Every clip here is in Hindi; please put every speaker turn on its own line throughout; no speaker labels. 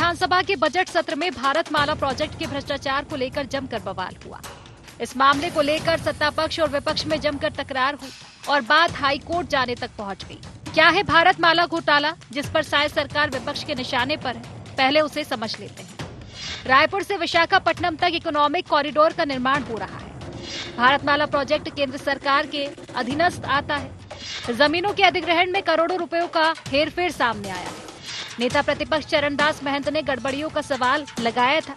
विधानसभा के बजट सत्र में भारतमाला प्रोजेक्ट के भ्रष्टाचार को लेकर जमकर बवाल हुआ। इस मामले को लेकर सत्ता पक्ष और विपक्ष में जमकर तकरार हुई और बात हाई कोर्ट जाने तक पहुंच गई। क्या है भारतमाला घोटाला, जिस पर शायद सरकार विपक्ष के निशाने पर है? पहले उसे समझ लेते हैं। रायपुर से विशाखापट्टनम तक इकोनॉमिक कॉरिडोर का निर्माण हो रहा है। भारतमाला प्रोजेक्ट केंद्र सरकार के अधीनस्थ आता है। जमीनों के अधिग्रहण में करोड़ों रुपयों का हेरफेर सामने आया है। नेता प्रतिपक्ष चरणदास महंत ने गड़बड़ियों का सवाल लगाया था।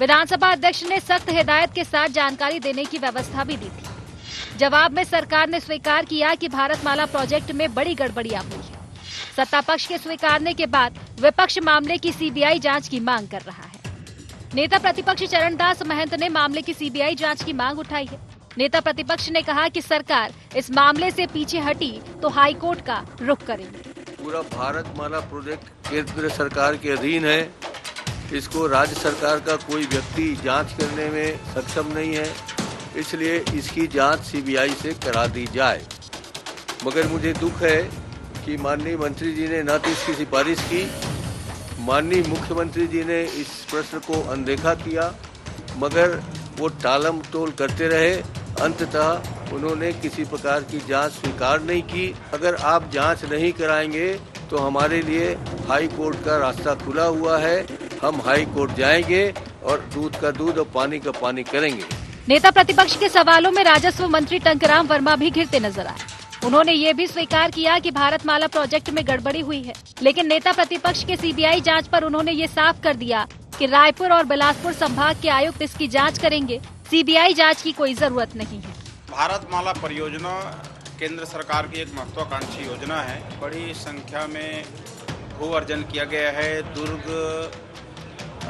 विधानसभा अध्यक्ष ने सख्त हिदायत के साथ जानकारी देने की व्यवस्था भी दी थी। जवाब में सरकार ने स्वीकार किया कि भारतमाला प्रोजेक्ट में बड़ी गड़बड़ियां हुई है। सत्ता पक्ष के स्वीकारने के बाद विपक्ष मामले की सीबीआई जांच की मांग कर रहा है। नेता प्रतिपक्ष चरणदास महंत ने मामले की सीबीआई जांच की मांग उठाई है। नेता प्रतिपक्ष ने कहा कि सरकार इस मामले से पीछे हटी तो हाईकोर्ट का रुख करेंगे।
पूरा भारतमाला प्रोजेक्ट केंद्र सरकार के अधीन है। इसको राज्य सरकार का कोई व्यक्ति जांच करने में सक्षम नहीं है, इसलिए इसकी जांच सीबीआई से करा दी जाए। मगर मुझे दुख है कि माननीय मंत्री जी ने न तो इसकी सिफारिश की, माननीय मुख्यमंत्री जी ने इस प्रश्न को अनदेखा किया, मगर वो टालम टोल करते रहे। अंततः उन्होंने किसी प्रकार की जांच स्वीकार नहीं की। अगर आप जांच नहीं कराएंगे तो हमारे लिए हाई कोर्ट का रास्ता खुला हुआ है। हम हाई कोर्ट जाएंगे और दूध का दूध और पानी का पानी करेंगे।
नेता प्रतिपक्ष के सवालों में राजस्व मंत्री टंकराम वर्मा भी घिरते नजर आए। उन्होंने ये भी स्वीकार किया कि भारतमाला प्रोजेक्ट में गड़बड़ी हुई है, लेकिन नेता प्रतिपक्ष के सीबीआई जांच पर उन्होंने ये साफ कर दिया कि रायपुर और बिलासपुर संभाग के आयुक्त इसकी जांच करेंगे। सीबीआई जांच की कोई जरूरत नहीं है।
भारतमाला परियोजना केंद्र सरकार की एक महत्वाकांक्षी योजना है। बड़ी संख्या में भू अर्जन किया गया है। दुर्ग,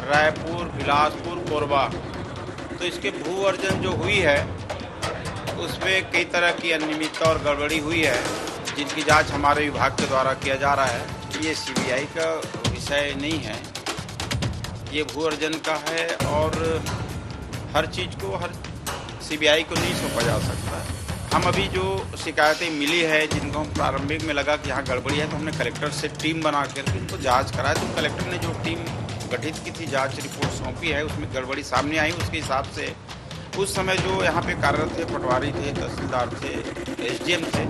रायपुर, बिलासपुर, कोरबा, तो इसके भू अर्जन जो हुई है उसमें कई तरह की अनियमितता और गड़बड़ी हुई है, जिनकी जांच हमारे विभाग के द्वारा किया जा रहा है। ये सीबीआई का विषय नहीं है, ये भू अर्जन का है और हर चीज़ को सीबीआई को नहीं सौंपा जा सकता है। हम अभी जो शिकायतें मिली है, जिनको हम प्रारंभिक में लगा कि यहाँ गड़बड़ी है, तो हमने कलेक्टर से टीम बना करके उनको जांच कराया। तो कलेक्टर ने जो टीम गठित की थी, जांच रिपोर्ट सौंपी है, उसमें गड़बड़ी सामने आई। उसके हिसाब से उस समय जो यहाँ पे कार्यरत थे, पटवारी थे, तहसीलदार थे, एसडीएम थे,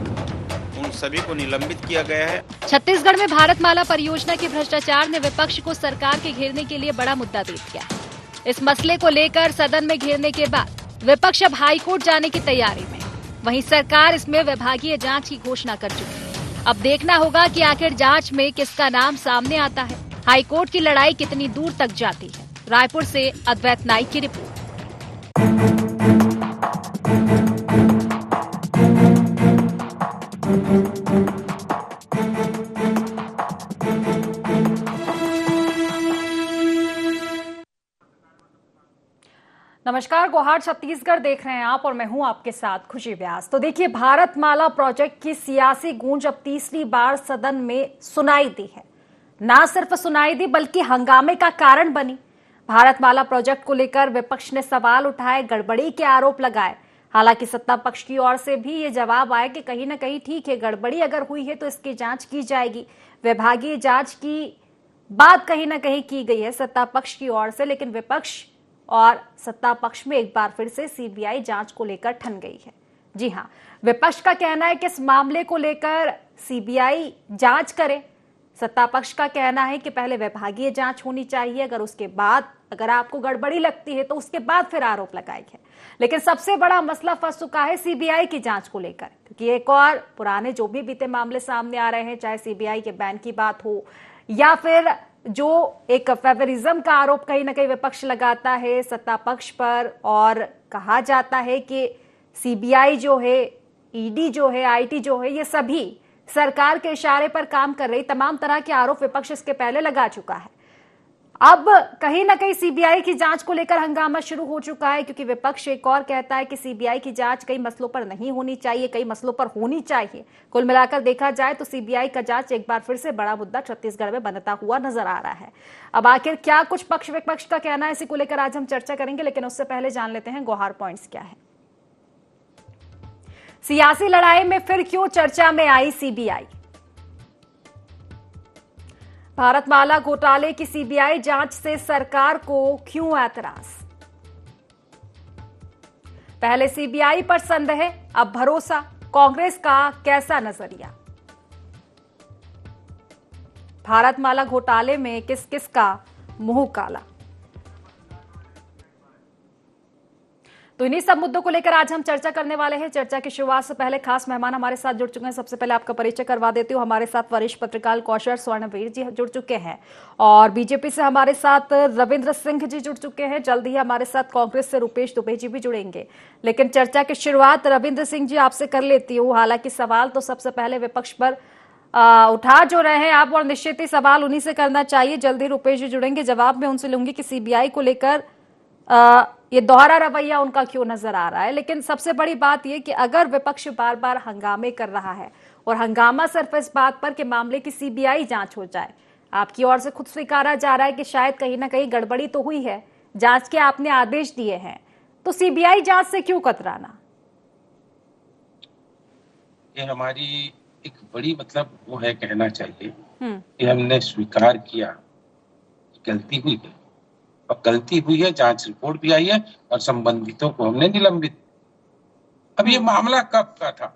उन सभी को निलंबित किया गया है।
छत्तीसगढ़ में भारतमाला परियोजना के भ्रष्टाचार ने विपक्ष को सरकार के घेरने के लिए बड़ा मुद्दा दे दिया है। इस मसले को लेकर सदन में घेरने के बाद विपक्ष अब हाईकोर्ट जाने की तैयारी में। वहीं सरकार इसमें विभागीय जांच की घोषणा कर चुकी है। अब देखना होगा कि आखिर जांच में किसका नाम सामने आता है। हाईकोर्ट की लड़ाई कितनी दूर तक जाती है। रायपुर से अद्वैत नाइक की रिपोर्ट। नमस्कार, गुवाहाटी छत्तीसगढ़ देख रहे हैं आप और मैं हूं आपके साथ खुशी व्यास। तो देखिए, भारतमाला प्रोजेक्ट की सियासी गूंज अब तीसरी बार सदन में सुनाई दी है। ना सिर्फ सुनाई दी बल्कि हंगामे का कारण बनी। भारतमाला प्रोजेक्ट को लेकर विपक्ष ने सवाल उठाए, गड़बड़ी के आरोप लगाए। हालांकि सत्ता पक्ष की ओर से भी ये जवाब आया कि कहीं ना कहीं ठीक है, गड़बड़ी अगर हुई है तो इसकी जांच की जाएगी। विभागीय जांच की बात कहीं ना कहीं की गई है सत्ता पक्ष की ओर से, लेकिन विपक्ष और सत्ता पक्ष में एक बार फिर से सीबीआई जांच को लेकर ठन गई है। जी हां, विपक्ष का कहना है कि इस मामले को लेकर सीबीआई जांच करे। सत्ता पक्ष का कहना है कि पहले विभागीय जांच होनी चाहिए, अगर उसके बाद अगर आपको गड़बड़ी लगती है तो उसके बाद फिर आरोप लगाइए। लेकिन सबसे बड़ा मसला फंस चुका है सीबीआई की जांच को लेकर, क्योंकि एक और पुराने जो भी बीते मामले सामने आ रहे हैं, चाहे सीबीआई के बैन की बात हो या फिर जो एक फेवरिज्म का आरोप कहीं ना कहीं विपक्ष लगाता है सत्ता पक्ष पर, और कहा जाता है कि सीबीआई जो है, ईडी जो है, आईटी जो है, ये सभी सरकार के इशारे पर काम कर रही। तमाम तरह के आरोप विपक्ष इसके पहले लगा चुका है। अब कहीं ना कहीं सीबीआई की जांच को लेकर हंगामा शुरू हो चुका है, क्योंकि विपक्ष एक और कहता है कि सीबीआई की जांच कई मसलों पर नहीं होनी चाहिए, कई मसलों पर होनी चाहिए। कुल मिलाकर देखा जाए तो सीबीआई का जांच एक बार फिर से बड़ा मुद्दा छत्तीसगढ़ में बनता हुआ नजर आ रहा है। अब आखिर क्या कुछ पक्ष विपक्ष का कहना है, इसी को लेकर आज हम चर्चा करेंगे, लेकिन उससे पहले जान लेते हैं गौहार पॉइंट्स क्या है। सियासी लड़ाई में फिर क्यों चर्चा में आई सीबीआई? भारतमाला घोटाले की सीबीआई जांच से सरकार को क्यों ऐतराज? पहले सीबीआई पर संदेह, अब भरोसा, कांग्रेस का कैसा नजरिया? भारतमाला घोटाले में किस किस का मुंह काला? तो इन्हीं सब मुद्दों को लेकर आज हम चर्चा करने वाले हैं। चर्चा की शुरुआत से पहले खास मेहमान हमारे साथ जुड़ चुके हैं। सबसे पहले आपका परिचय करवा देती हूँ। हमारे साथ वरिष्ठ पत्रकार कौशल स्वर्णवीर जी जुड़ चुके हैं और बीजेपी से हमारे साथ रविंद्र सिंह जी जुड़ चुके हैं। जल्द ही हमारे साथ कांग्रेस से रुपेश दुबे जी भी जुड़ेंगे। लेकिन चर्चा की शुरुआत रविंद्र सिंह जी आपसे कर लेती हूँ। हालांकि सवाल तो सबसे पहले विपक्ष पर उठा जो रहे हैं आप, और निश्चित ही सवाल उन्हीं से करना चाहिए। जल्द ही रुपेश जी जुड़ेंगे। जवाब में उनसे लूंगी कि सीबीआई को लेकर ये दोहरा रवैया उनका क्यों नजर आ रहा है। लेकिन सबसे बड़ी बात यह कि अगर विपक्ष बार बार हंगामे कर रहा है और हंगामा सिर्फ इस बात पर कि मामले की सीबीआई जांच हो जाए, आपकी ओर से खुद स्वीकारा जा रहा है कि शायद कहीं ना कहीं गड़बड़ी तो हुई है, जांच के आपने आदेश दिए हैं, तो सीबीआई जांच से क्यों कतराना?
ये हमारी एक बड़ी वो है, कहना चाहिए कि हमने स्वीकार किया गलती हुई है और गलती हुई है, जांच रिपोर्ट भी आई है और संबंधितों को हमने निलंबित। अब ये मामला कब का था?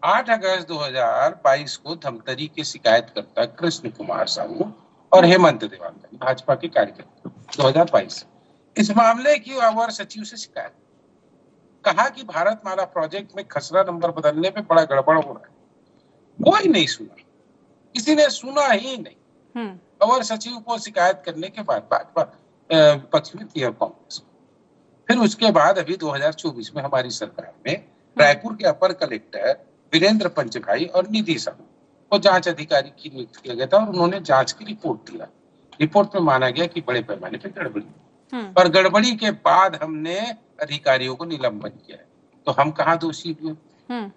8 अगस्त 2022 को धमतरी के शिकायतकर्ता कृष्ण कुमार साहू और हेमंत देवांगन भाजपा के कार्यकर्ता 2022 इस मामले की अवर सचिव से शिकायत, कहा कि भारतमाला प्रोजेक्ट में खसरा नंबर बदलने पे बड़ा गड़बड़ हो रहा है। कोई नहीं सुना, किसी ने सुना ही नहीं। अवर सचिव को शिकायत करने के बाद भाजपा पक्ष में थी और कांग्रेस। फिर उसके बाद अभी 2024 में हमारी सरकार में रायपुर के अपर कलेक्टर वीरेंद्र पंचभाई और निधि साहू को जांच अधिकारी की नियुक्त किया गया था और उन्होंने जांच की रिपोर्ट दिया। रिपोर्ट में माना गया कि बड़े पैमाने पर गड़बड़ी, और गड़बड़ी के बाद हमने अधिकारियों को निलंबन किया है। तो हम कहाँ दोषी हुए?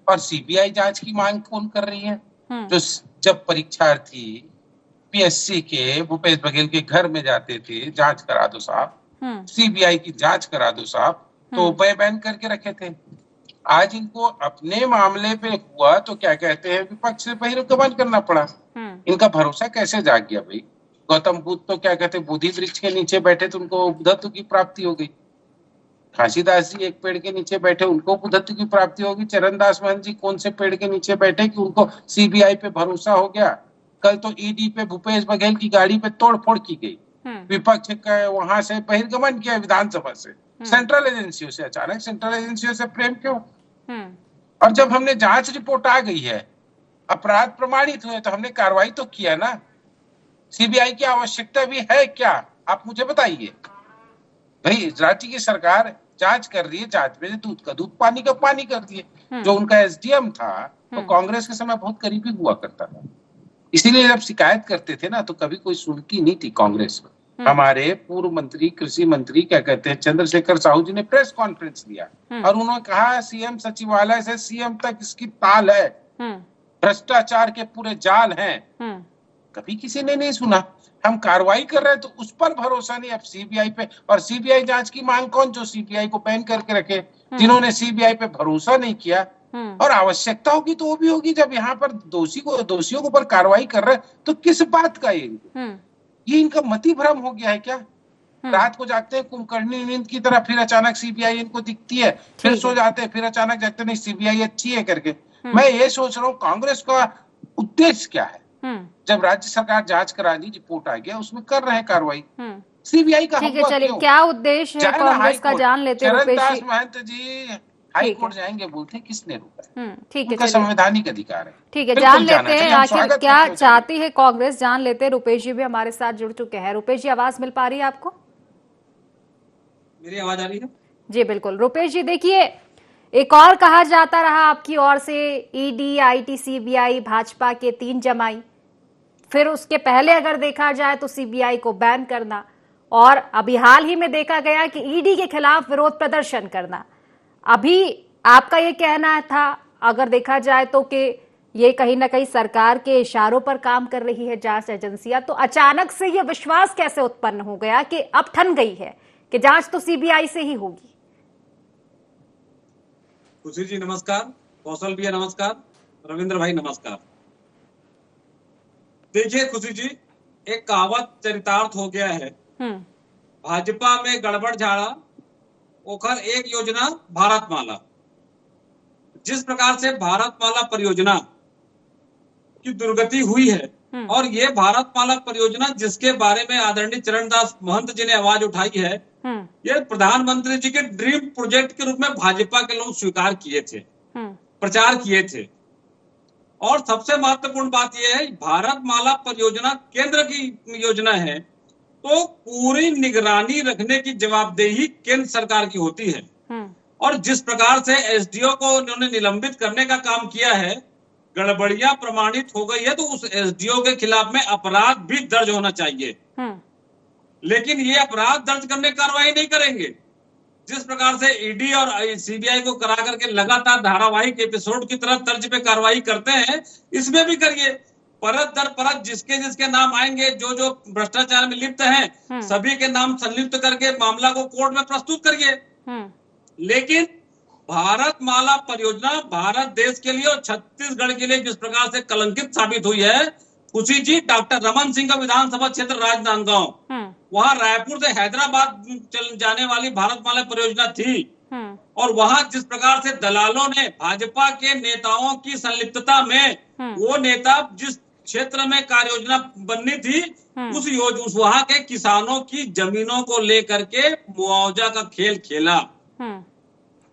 और सीबीआई जांच की मांग कौन कर रही है? जो जब परीक्षार्थी पीएससी के भूपेश बघेल के घर में जाते थे, जांच करा दो साहब, सीबीआई की जांच करा दो साहब, तो बैन करके रखे थे। आज इनको अपने मामले पे हुआ तो क्या कहते हैं, विपक्ष से बहिर्गमन करना पड़ा। इनका भरोसा कैसे जाग गया भाई? गौतम बुद्ध तो क्या कहते हैं, बोधि वृक्ष के नीचे बैठे तो उनको बुद्धत्व की प्राप्ति हो गई। काशीदास जी एक पेड़ के नीचे बैठे, उनको बुद्धत्व की प्राप्ति होगी। चरणदास महंत जी कौन से पेड़ के नीचे बैठे कि उनको सीबीआई पे भरोसा हो गया? कल तो ईडी पे भूपेश बघेल की गाड़ी पे तोड़फोड़ की गई, विपक्ष का वहां से बहिर्गमन किया विधानसभा से, सेंट्रल एजेंसियों से। अचानक सेंट्रल एजेंसियों से प्रेम क्यों? और जब हमने जांच रिपोर्ट आ गई है, अपराध प्रमाणित हुए, तो हमने कार्रवाई तो किया ना। सीबीआई की आवश्यकता भी है क्या? आप मुझे बताइए भाई। राज्य की सरकार जांच कर रही है, जांच में दूध का दूध, पानी का पानी कर दिए। जो उनका एसडीएम था वो कांग्रेस के समय बहुत करीबी हुआ करता था, इसीलिए जब शिकायत करते थे ना तो कभी कोई सुनती नहीं थी कांग्रेस में। हमारे पूर्व मंत्री, कृषि मंत्री क्या कहते हैं, चंद्रशेखर साहू जी ने प्रेस कॉन्फ्रेंस लिया और उन्होंने कहा सीएम सचिवालय से सीएम तक इसकी ताल है, भ्रष्टाचार के पूरे जाल हैं। कभी किसी ने नहीं सुना। हम कार्रवाई कर रहे हैं तो उस पर भरोसा नहीं, अब सीबीआई पे। और सीबीआई जांच की मांग कौन? जो सीबीआई को बैन करके रखे, जिन्होंने सीबीआई पे भरोसा नहीं किया। और आवश्यकता होगी तो वो भी होगी। जब यहाँ पर दोषियों के ऊपर कार्रवाई कर रहे हैं तो किस बात का ये इनका मति भ्रम हो गया है क्या? रात को जागते हैं कुंभकर्णी नींद की तरह, फिर अचानक सीबीआई इनको दिखती है, फिर सो जाते हैं, फिर अचानक जागते नहीं सीबीआई अच्छी है करके। मैं ये सोच रहा हूँ कांग्रेस का उद्देश्य क्या है? जब राज्य सरकार जांच करा दी, रिपोर्ट आ गया, उसमें कर रहे हैं कार्रवाई, सीबीआई का
ठीक है, चलिए क्या उद्देश्य है कांग्रेस का जान लेते हैं।
चरणदास महंत जी हाई कोर्ट जाएंगे, बोलते हैं किसने रोका?
ठीक है,
उनका संवैधानिक अधिकार है।
ठीक है, जान लेते हैं आखिर क्या चाहती है कांग्रेस, जान लेते हैं। रुपेश जी भी हमारे साथ जुड़ चुके हैं। रुपेश जी, आवाज मिल पा रही है आपको?
मेरी आवाज आ रही है?
जी बिल्कुल। रुपेश जी, देखिए, एक और कहा जाता रहा आपकी ओर से, ईडी, आईटी, सीबीआई, भाजपा के 3 जमाई। फिर उसके पहले अगर देखा जाए तो सीबीआई को बैन करना, और अभी हाल ही में देखा गया कि ईडी के खिलाफ विरोध प्रदर्शन करना। अभी आपका ये कहना था, अगर देखा जाए तो, कि ये कहीं ना कहीं सरकार के इशारों पर काम कर रही है जांच एजेंसियां, तो अचानक से ये विश्वास कैसे उत्पन्न हो गया कि अब ठन गई है कि जांच तो सीबीआई से ही होगी?
खुशी जी नमस्कार, कौशल भैया नमस्कार, रविंद्र भाई नमस्कार। देखिए खुशी जी, एक कहावत चरितार्थ हो गया है, भाजपा में गड़बड़ झाड़ा ओखर एक योजना भारतमाला। जिस प्रकार से भारतमाला परियोजना की दुर्गति हुई है और ये भारतमाला परियोजना जिसके बारे में आदरणीय चरणदास महंत जी ने आवाज उठाई है, ये प्रधानमंत्री जी के ड्रीम प्रोजेक्ट के रूप में भाजपा के लोग स्वीकार किए थे, प्रचार किए थे। और सबसे महत्वपूर्ण बात यह है, भारतमाला परियोजना केंद्र की योजना है, तो पूरी निगरानी रखने की जवाबदेही केंद्र सरकार की होती है। और जिस प्रकार से एसडीओ को उन्होंने निलंबित करने का काम किया है, गड़बड़ियां प्रमाणित हो गई है, तो उस एसडीओ के खिलाफ में अपराध भी दर्ज होना चाहिए। लेकिन ये अपराध दर्ज करने कार्रवाई नहीं करेंगे। जिस प्रकार से ईडी और सीबीआई को करा करके लगातार धारावाहिक एपिसोड की तरह तर्ज पे कार्रवाई करते हैं, इसमें भी करिए। परत दर परत जिसके जिसके नाम आएंगे, जो जो भ्रष्टाचार में लिप्त हैं, सभी के नाम संलिप्त करके मामला को कोर्ट में प्रस्तुत करिए। लेकिन भारतमाला परियोजना भारत देश के लिए और छत्तीसगढ़ के लिए जिस प्रकार से कलंकित साबित हुई है, खुशी जी, डॉक्टर रमन सिंह का विधानसभा क्षेत्र राजनांदगांव, वहां रायपुर से हैदराबाद जाने वाली भारतमाला परियोजना थी। और वहां जिस प्रकार से दलालों ने भाजपा के नेताओं की संलिप्तता में, वो नेता जिस क्षेत्र में कार्य योजना बननी थी, उस वहां के किसानों की जमीनों को लेकर के मुआवजा का खेल खेला।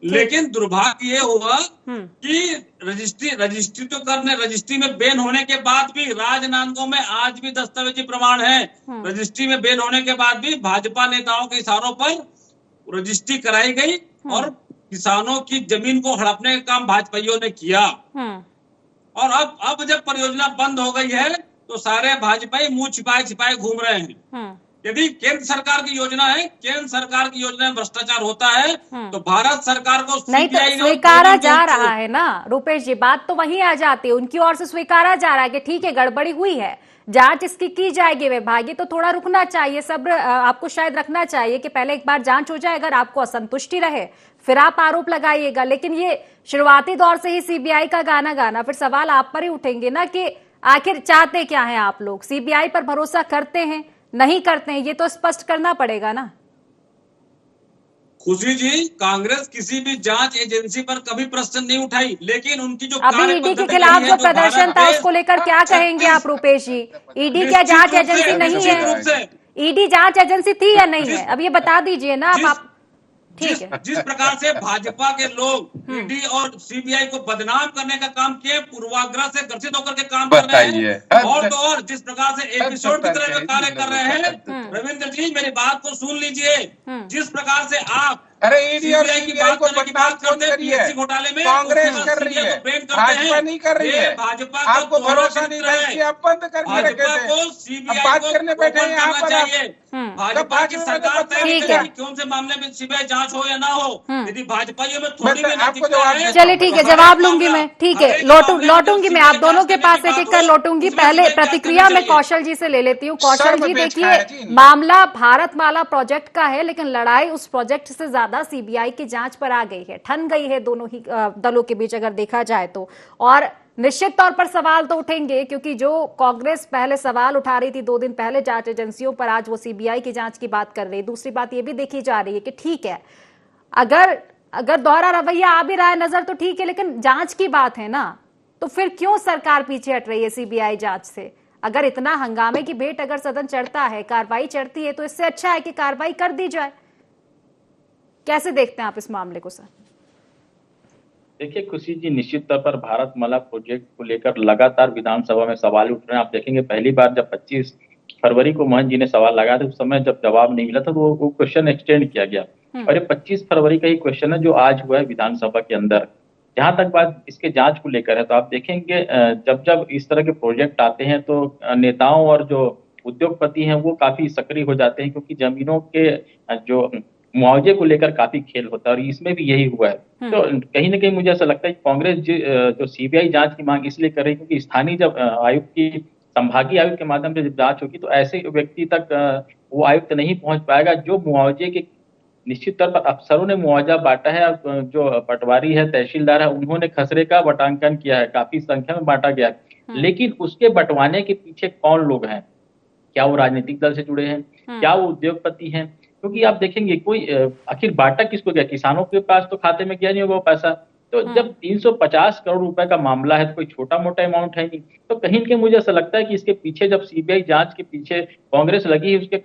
लेकिन दुर्भाग्य ये हुआ कि रजिस्ट्री तो करने, रजिस्ट्री में बैन होने के बाद भी, राजनांदगांव में आज भी दस्तावेजी प्रमाण है, रजिस्ट्री में बैन होने के बाद भी भाजपा नेताओं के इशारों पर रजिस्ट्री कराई गई और किसानों की जमीन को हड़पने का काम भाजपाइयों ने किया। और अब जब परियोजना बंद हो गई है, तो सारे भाजपाई मुंह छिपाए छिपाए घूम रहे हैं। यदि केंद्र सरकार की योजना है, केंद्र सरकार की योजना में भ्रष्टाचार होता है, तो भारत सरकार को
नहीं तो स्वीकारा जा रहा है ना रुपेश जी, बात तो वहीं आ जाती है, उनकी ओर से स्वीकारा जा रहा है कि ठीक है गड़बड़ी हुई है, जांच इसकी की जाएगी। विभागीय तो थोड़ा रुकना चाहिए, सब्र आपको शायद रखना चाहिए कि पहले एक बार जांच हो जाए, अगर आपको असंतुष्टि रहे फिर आप आरोप लगाइएगा। लेकिन ये शुरुआती दौर से ही सीबीआई का गाना गाना, फिर सवाल आप पर ही उठेंगे ना कि आखिर चाहते क्या है आप लोग, सीबीआई पर भरोसा करते हैं नहीं करते हैं, ये तो स्पष्ट करना पड़ेगा ना।
खुशी जी, कांग्रेस किसी भी जांच एजेंसी पर कभी प्रश्न नहीं उठाई, लेकिन उनकी जो
अभी ईडी के खिलाफ जो प्रदर्शन था उसको लेकर क्या कहेंगे आप रुपेश जी? ईडी क्या जांच एजेंसी नहीं है? ईडी जांच एजेंसी थी या नहीं है, अब ये बता दीजिए ना आप। ठीक है,
जिस प्रकार से भाजपा के लोग ईडी और सीबीआई को बदनाम करने का काम किए, पूर्वाग्रह से ग्रसित होकर के काम कर रहे हैं, और तो और जिस प्रकार से एपिसोड की तरह का कार्य कर रहे हैं। रविंद्र जी, मेरी बात को सुन लीजिए। जिस प्रकार से आप
ईडी और सीबीआई को बदनाम कौन कर रही है?
घोटाले में
कांग्रेस कर रही है, भाजपा नहीं कर रही है।
भाजपा
आपको भरोसा नहीं है कि आप बंद करके रखे थे, अब बात करने बैठे हैं यहाँ पर।
भाजपा की सरकार तय करेगी कौन से मामले में सीबीआई जांच हो या ना हो। यदि भाजपाइयों में थोड़ी भी
चलिए ठीक है, जवाब लूंगी मैं। ठीक है, लौटूंगी मैं, आप दोनों के पास एक एक कर लौटूंगी। पहले प्रतिक्रिया मैं कौशल जी से ले लेती हूँ। कौशल जी, देखिए मामला भारतमाला प्रोजेक्ट का है, लेकिन लड़ाई उस प्रोजेक्ट से ज्यादा सीबीआई की जांच पर आ गई है, ठन गई है दोनों ही दलों के बीच अगर देखा जाए तो। और निश्चित तौर पर सवाल तो उठेंगे, क्योंकि जो कांग्रेस पहले सवाल उठा रही थी 2 दिन पहले जांच एजेंसियों पर, आज वो सीबीआई की जांच की बात कर रही है। दूसरी बात ये भी देखी जा रही है कि ठीक है, अगर दोहरा रवैया आ भी रहा है नजर तो ठीक है, लेकिन जांच की बात है ना, तो फिर क्यों सरकार पीछे हट रही है सीबीआई जांच से? अगर इतना हंगामे की भेंट अगर सदन चढ़ता है, कार्रवाई चढ़ती है, तो इससे अच्छा है कि कार्रवाई कर दी जाए। कैसे देखते हैं आप इस मामले को सर?
देखिए खुशी जी, निश्चित तौर पर भारतमाला प्रोजेक्ट को लेकर लगातार विधानसभा में सवाल उठ रहे हैं। आप देखेंगे पहली बार जब 25 फरवरी को महंत जी ने सवाल लगाया था, उस समय जब जवाब नहीं मिला था तो वो क्वेश्चन एक्सटेंड किया गया, और ये 25 फरवरी का ही क्वेश्चन है जो आज हुआ है विधानसभा के अंदर। जहां तक बात इसके जांच को लेकर है, तो आप देखेंगे जब इस तरह के प्रोजेक्ट आते हैं तो नेताओं और जो उद्योगपति हैं वो काफी सक्रिय हो जाते हैं, क्योंकि जमीनों के जो मुआवजे को लेकर काफी खेल होता है, और इसमें भी यही हुआ है। तो कहीं ना कहीं मुझे ऐसा लगता है कि कांग्रेस जो सीबीआई जांच की मांग इसलिए कर रही है क्योंकि स्थानीय जब आयुक्त की, संभागीय आयुक्त के माध्यम से जब जांच होगी तो ऐसे व्यक्ति तक वो आयुक्त नहीं पहुंच पाएगा जो मुआवजे के, निश्चित तौर पर अफसरों ने मुआवजा बांटा है, जो पटवारी है, तहसीलदार है, उन्होंने खसरे का बटांकन किया है, काफी संख्या में बांटा गया है, लेकिन उसके बंटवाने के पीछे कौन लोग हैं, क्या वो राजनीतिक दल से जुड़े हैं, क्या वो उद्योगपति हैं? क्योंकि आप देखेंगे कोई आखिर बांटा किसको गया? किसानों के पास तो खाते में गया नहीं होगा वो पैसा। तो जब 350 करोड़ रुपए का मामला है तो कोई छोटा मोटा अमाउंट है नहीं। तो कहीं न कहीं मुझे ऐसा लगता है कि इसके पीछे जब सीबीआई जांच के पीछे कांग्रेस लगी है, उसके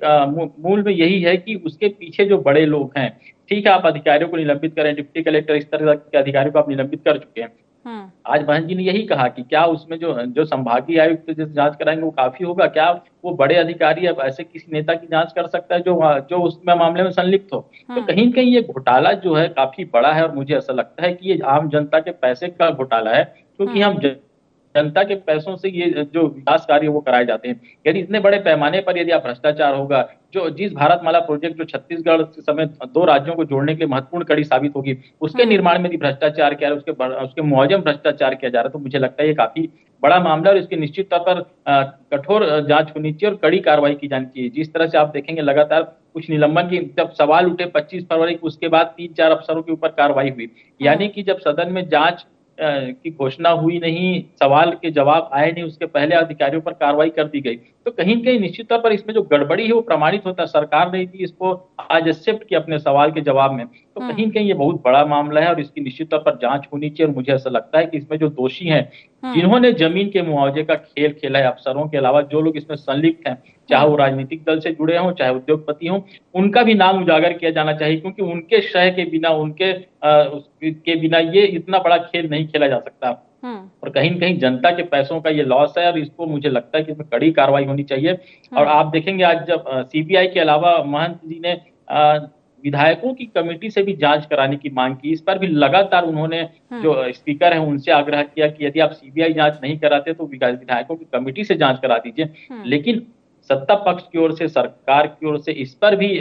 मूल में यही है कि उसके पीछे जो बड़े लोग हैं, ठीक है आप अधिकारियों को निलंबित करें, डिप्टी कलेक्टर इस तरह के अधिकारियों को आप निलंबित कर चुके हैं। आज बहन जी ने यही कहा कि क्या उसमें जो संभागीय आयुक्त जो जांच कराएंगे वो काफी होगा? क्या वो बड़े अधिकारी अब ऐसे किसी नेता की जांच कर सकता है जो उसमें मामले में संलिप्त हो? तो कहीं न कहीं ये घोटाला जो है काफी बड़ा है और मुझे ऐसा लगता है कि ये आम जनता के पैसे का घोटाला है, क्योंकि हम जनता के पैसों से ये जो विकास कार्य वो कराए जाते हैं। यदि इतने बड़े पैमाने पर यदि आप भ्रष्टाचार होगा, जिस भारतमाला प्रोजेक्ट जो छत्तीसगढ़ समेत 2 राज्यों को जोड़ने के लिए महत्वपूर्ण कड़ी साबित होगी, उसके निर्माण में यदि भ्रष्टाचार किया उसके मुआवजे में भ्रष्टाचार किया जा रहा है, तो मुझे लगता है ये काफी बड़ा मामला है और इसकी निश्चित तौर पर कठोर जांच होनी चाहिए और कड़ी कार्रवाई की जानी चाहिए। जिस तरह से आप देखेंगे लगातार कुछ निलंबन की जब सवाल उठे 25 फरवरी को, उसके बाद 3-4 अफसरों के ऊपर कार्रवाई हुई, यानी कि जब सदन में जांच की घोषणा हुई नहीं, सवाल के जवाब आए नहीं, उसके पहले अधिकारियों पर कार्रवाई कर दी गई। तो कहीं न कहीं निश्चित तौर पर इसमें जो गड़बड़ी है वो प्रमाणित होता है। सरकार ने भी इसको आज एक्सेप्ट किया अपने सवाल के जवाब में। तो कहीं न कहीं ये बहुत बड़ा मामला है और इसकी निश्चित तौर पर जांच होनी चाहिए और मुझे ऐसा लगता है कि इसमें जो दोषी हैं, जिन्होंने जमीन के मुआवजे का खेल खेला है, अफसरों के अलावा जो लोग इसमें संलिप्त हैं, चाहे वो राजनीतिक दल से जुड़े हों, चाहे उद्योगपति हों, उनका भी नाम उजागर किया जाना चाहिए, क्योंकि उनके शय के बिना, के बिना ये इतना बड़ा खेल नहीं खेला जा सकता। और कहीं न कहीं जनता के पैसों का ये लॉस है और इसको मुझे लगता है कि इसमें कड़ी कार्रवाई होनी चाहिए। और आप देखेंगे आज जब सीबीआई के अलावा महंत जी ने विधायकों की कमेटी से भी जांच कराने की मांग की, इस पर भी लगातार उन्होंने जो स्पीकर है उनसे आग्रह किया कि यदि आप सीबीआई जांच नहीं कराते तो विधायकों की कमेटी से जांच करा दीजिए। लेकिन सत्ता पक्ष की ओर से, सरकार की ओर से इस पर भी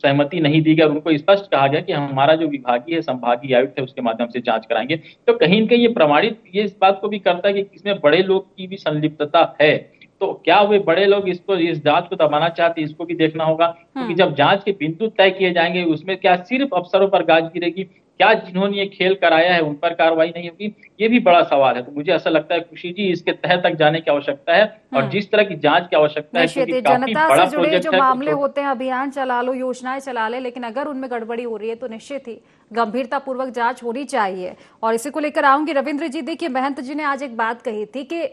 सहमति नहीं दी गई और उनको स्पष्ट कहा गया कि हमारा जो विभागीय संभागीय आयुक्त है उसके माध्यम से जांच कराएंगे। तो कहीं न कहीं ये प्रमाणित ये इस बात को भी करता है कि इसमें बड़े लोग की भी संलिप्तता है। तो क्या वे बड़े लोग इस जांच को दबाना चाहते हैं, इसको भी देखना होगा, क्योंकि जब जांच के बिंदु तय किए जाएंगे उसमें क्या सिर्फ अफसरों पर गाज गिरेगी? क्या जिन्होंने ये खेल कराया है उन पर कार्रवाई नहीं होगी? ये भी बड़ा सवाल है। तो मुझे ऐसा लगता है खुशी जी इसके तह तक जाने की आवश्यकता है और जिस तरह की जांच की आवश्यकता है, क्योंकि काफी बड़ा प्रोजेक्ट
जो मामले होते हैं, अभियान चला लो, योजनाएं चला ले, लेकिन अगर उनमें गड़बड़ी हो रही है तो निश्चित ही गंभीरता पूर्वक जांच होनी चाहिए। और इसी को लेकर आऊंगी रविंद्र जी। देखिए महंत जी ने आज एक बात कही थी कि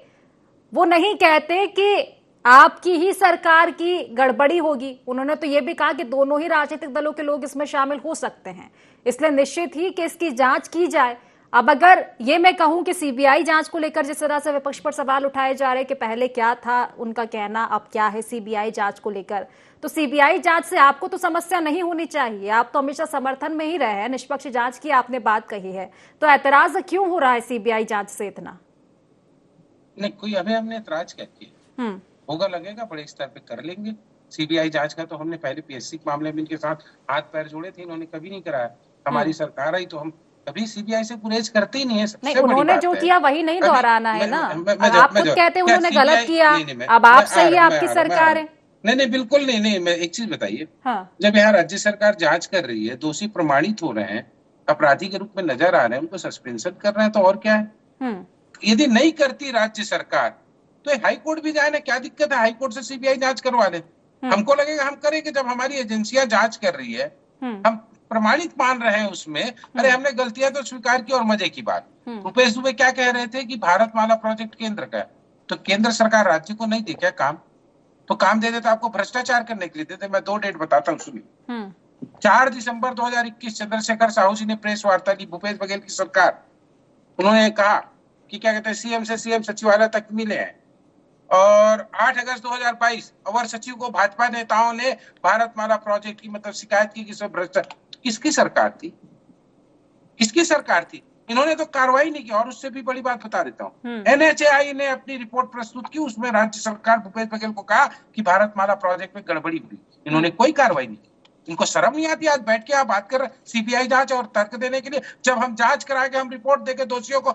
वो नहीं कहते कि आपकी ही सरकार की गड़बड़ी होगी, उन्होंने तो ये भी कहा कि दोनों ही राजनीतिक दलों के लोग इसमें शामिल हो सकते हैं, इसलिए निश्चित ही कि इसकी जांच की जाए। अब अगर ये मैं कहूं कि सीबीआई जांच को लेकर जिस तरह से विपक्ष पर सवाल उठाए जा रहे हैं कि पहले क्या था उनका कहना, अब क्या है सीबीआई जांच को लेकर, तो सीबीआई जांच से आपको तो समस्या नहीं होनी चाहिए, आप तो हमेशा समर्थन में ही रहे हैं, निष्पक्ष जांच की आपने बात कही है, तो ऐतराज क्यों हो रहा है सीबीआई जांच से इतना?
नहीं, कोई अभी हमने ऐतराज क्या किया, होगा लगेगा बड़े स्तर पे कर लेंगे। सीबीआई जांच का तो हमने पहले पीएससी के मामले में इनके साथ हाथ पैर जोड़े थे, इन्होंने कभी नहीं कराया। हमारी सरकार आई तो हम कभी सीबीआई से गुरेज करते ही नहीं है।
नहीं, उन्होंने जो किया वही नहीं दोहराना है ना। आप खुद कहते हैं उन्होंने गलत किया, अब आप सही है, आपकी सरकार है।
नहीं, बिल्कुल नहीं। मैं एक चीज बताइए, जब यहाँ राज्य सरकार जांच कर रही है, दोषी प्रमाणित हो रहे हैं, अपराधी के रूप में नजर आ रहे हैं, उनको सस्पेंशन कर रहे हैं, तो और क्या है? यदि नहीं करती राज्य सरकार तो हाई कोर्ट भी जाए ना, क्या दिक्कत है? हाई कोर्ट से सीबीआई जांच करवा दे। हमको लगेगा हम करेंगे, जब हमारी एजेंसियां जांच कर रही है, हम प्रमाणित मान रहे हैं उसमें, अरे हमने गलतियां तो स्वीकार की। और मजे की बात, रुपेश दुबे क्या कह रहे थे कि भारतमाला प्रोजेक्ट केंद्र का है, तो केंद्र सरकार राज्य को नहीं दे क्या काम? तो काम दे देते आपको भ्रष्टाचार करने के लिए देते। मैं 2 डेट बताता हूँ, सुनिए। 4 दिसंबर 2021 चंद्रशेखर साहू जी ने प्रेस वार्ता की, भूपेश बघेल की सरकार। उन्होंने कहा कि क्या कहते हैं, सीएम से सीएम सचिवालय तक मिले हैं। और 8 अगस्त 2022 अवर सचिव को भाजपा नेताओं ने भारतमाला प्रोजेक्ट की मतलब शिकायत की कि सब भ्रष्टाचार। किसकी सरकार थी? किसकी सरकार थी? इन्होंने तो कार्रवाई नहीं की। और उससे भी बड़ी बात बता देता हूँ, एनएचएआई ने अपनी रिपोर्ट प्रस्तुत की, उसमें राज्य सरकार भूपेश बघेल को कहा कि भारतमाला प्रोजेक्ट में गड़बड़ी हुई। इन्होंने कोई कार्रवाई नहीं की। इनको शर्म नहीं आती? आज बैठ के आप बात कर रहे सीबीआई जांच और तर्क देने के लिए, जब हम जांच करा के हम रिपोर्ट देके दोषियों को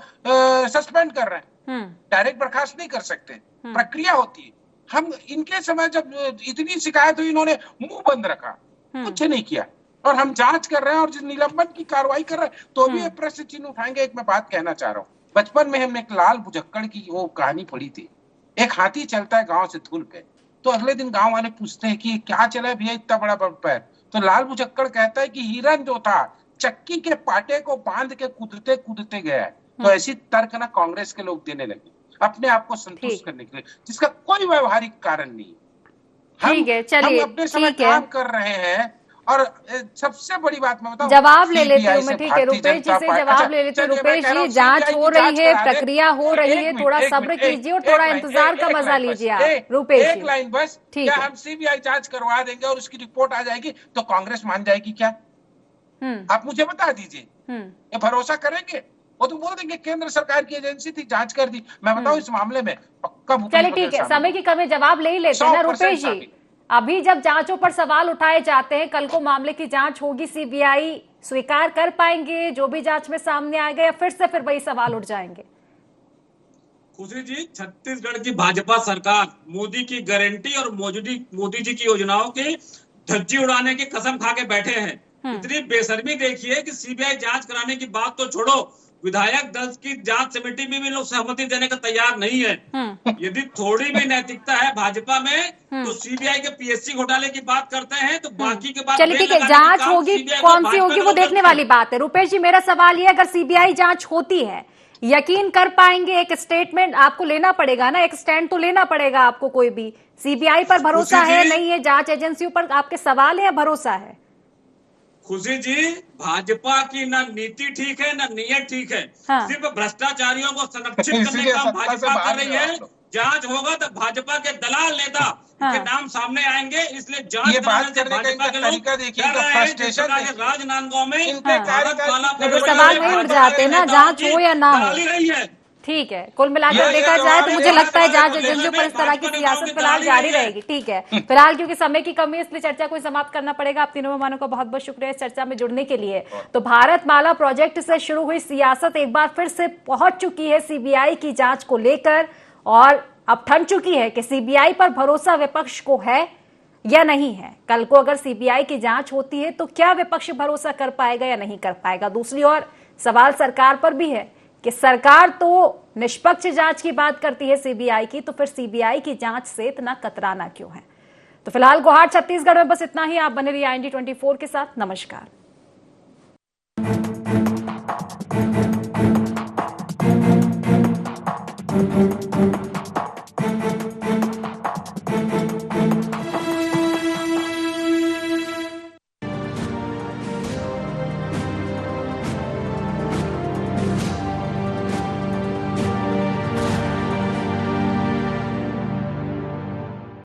सस्पेंड कर रहे हैं, डायरेक्ट बर्खास्त नहीं कर सकते, प्रक्रिया होती है। हम इनके समय जब इतनी शिकायत हुई, इन्होंने मुंह बंद रखा, कुछ नहीं किया। और हम जांच कर रहे हैं और निलंबन की कार्रवाई कर रहे हैं, तो भी एक प्रश्न चिन्ह उठाएंगे। एक मैं बात कहना चाह रहा हूँ, बचपन में हमने एक लाल भुजक्कड़ की वो कहानी पढ़ी थी। एक हाथी चलता है गांव से धूल पे, तो अगले दिन गांव वाले पूछते हैं कि ये क्या चला है भैया इतना बड़ा पंप है, तो लाल मुझक्कड़ कहता है कि हिरन जो था चक्की के पाटे को बांध के कूदते कूदते गया है। तो ऐसी तर्क ना कांग्रेस के लोग देने लगे अपने आप को संतुष्ट करने के लिए, जिसका कोई व्यवहारिक कारण नहीं।
ठीक है, चलिए,
हम अपने समय काम कर रहे हैं। और सबसे बड़ी बात मैं बताऊं,
जवाब ले लेती हूँ मैं, ठीक है, रुपेश जी से जवाब ले लेती हूँ। रुपेश जी, जांच हो रही है, प्रक्रिया हो रही है, थोड़ा सब्र कीजिए और थोड़ा इंतजार का मजा लीजिए आप। रुपेश जी,
एक लाइन बस, क्या हम सीबीआई जांच करवा देंगे और उसकी रिपोर्ट आ जाएगी तो कांग्रेस मान जाएगी क्या? आप मुझे बता दीजिए, ये भरोसा करेंगे? वो तो बोल देंगे केंद्र सरकार की एजेंसी थी, जांच कर दी। मैं बताऊं इस मामले में पक्का।
चलिए ठीक है, समय की कमी, जवाब ले ही लेते हैं ना रुपेश जी। अभी जब जांचों पर सवाल उठाए जाते हैं, कल को मामले की जांच होगी, सीबीआई स्वीकार कर पाएंगे जो भी जांच में सामने आएगा, या फिर वही सवाल उठ जाएंगे?
खुशी जी, छत्तीसगढ़ की भाजपा सरकार मोदी की गारंटी और मोदी जी की योजनाओं की धज्जी उड़ाने की कसम खा के बैठे हैं। इतनी बेशर्मी देखिए कि सीबीआई जांच कराने की बात तो छोड़ो, विधायक दल की जांच समिति में भी लोग सहमति देने का तैयार नहीं है। यदि थोड़ी भी नैतिकता है भाजपा में तो सीबीआई के पीएससी घोटाले की बात करते हैं, तो बाकी के बाद
चलिए ठीक है, जांच होगी, कौन सी होगी वो देखने वाली बात है। रुपेश जी, मेरा सवाल ये, अगर सीबीआई जांच होती है, यकीन कर पाएंगे? एक स्टेटमेंट आपको लेना पड़ेगा ना, एक स्टैंड तो लेना पड़ेगा आपको। कोई भी सीबीआई पर भरोसा है, नहीं है, जांच एजेंसियों पर आपके सवाल है या भरोसा है?
खुशी जी, भाजपा की ना नीति ठीक है ना नीयत ठीक है। सिर्फ भ्रष्टाचारियों को संरक्षित करने का काम भाजपा कर रही है। जांच होगा तो भाजपा के दलाल नेता के नाम सामने आएंगे, इसलिए जांच कराने से भाजपा के लोग डर रहे हैं। जिस प्रकार के राजनांदगांव में
सवाल नहीं उठ जाते ना, जांच हो या ना हो।
रही है।
ठीक है, कुल मिलाकर देखा जाए तो मुझे लगता है जांच एजेंसियों पर इस तरह की सियासत फिलहाल जारी रहेगी। ठीक है, फिलहाल क्योंकि समय की कमी है इसलिए चर्चा को समाप्त करना पड़ेगा। आप तीनों मेहमानों का बहुत बहुत शुक्रिया इस चर्चा में जुड़ने के लिए। तो भारतमाला प्रोजेक्ट से शुरू हुई सियासत एक बार फिर से पहुंच चुकी है सीबीआई की जांच को लेकर, और अब ठन चुकी है कि सीबीआई पर भरोसा विपक्ष को है या नहीं है। कल को अगर सीबीआई की जांच होती है तो क्या विपक्ष भरोसा कर पाएगा या नहीं कर पाएगा? दूसरी ओर सवाल सरकार पर भी है कि सरकार तो निष्पक्ष जांच की बात करती है सीबीआई की, तो फिर सीबीआई की जांच से इतना कतराना क्यों है? तो फिलहाल गुवाहाटी छत्तीसगढ़ में बस इतना ही। आप बने रहिए IND24 के साथ। नमस्कार।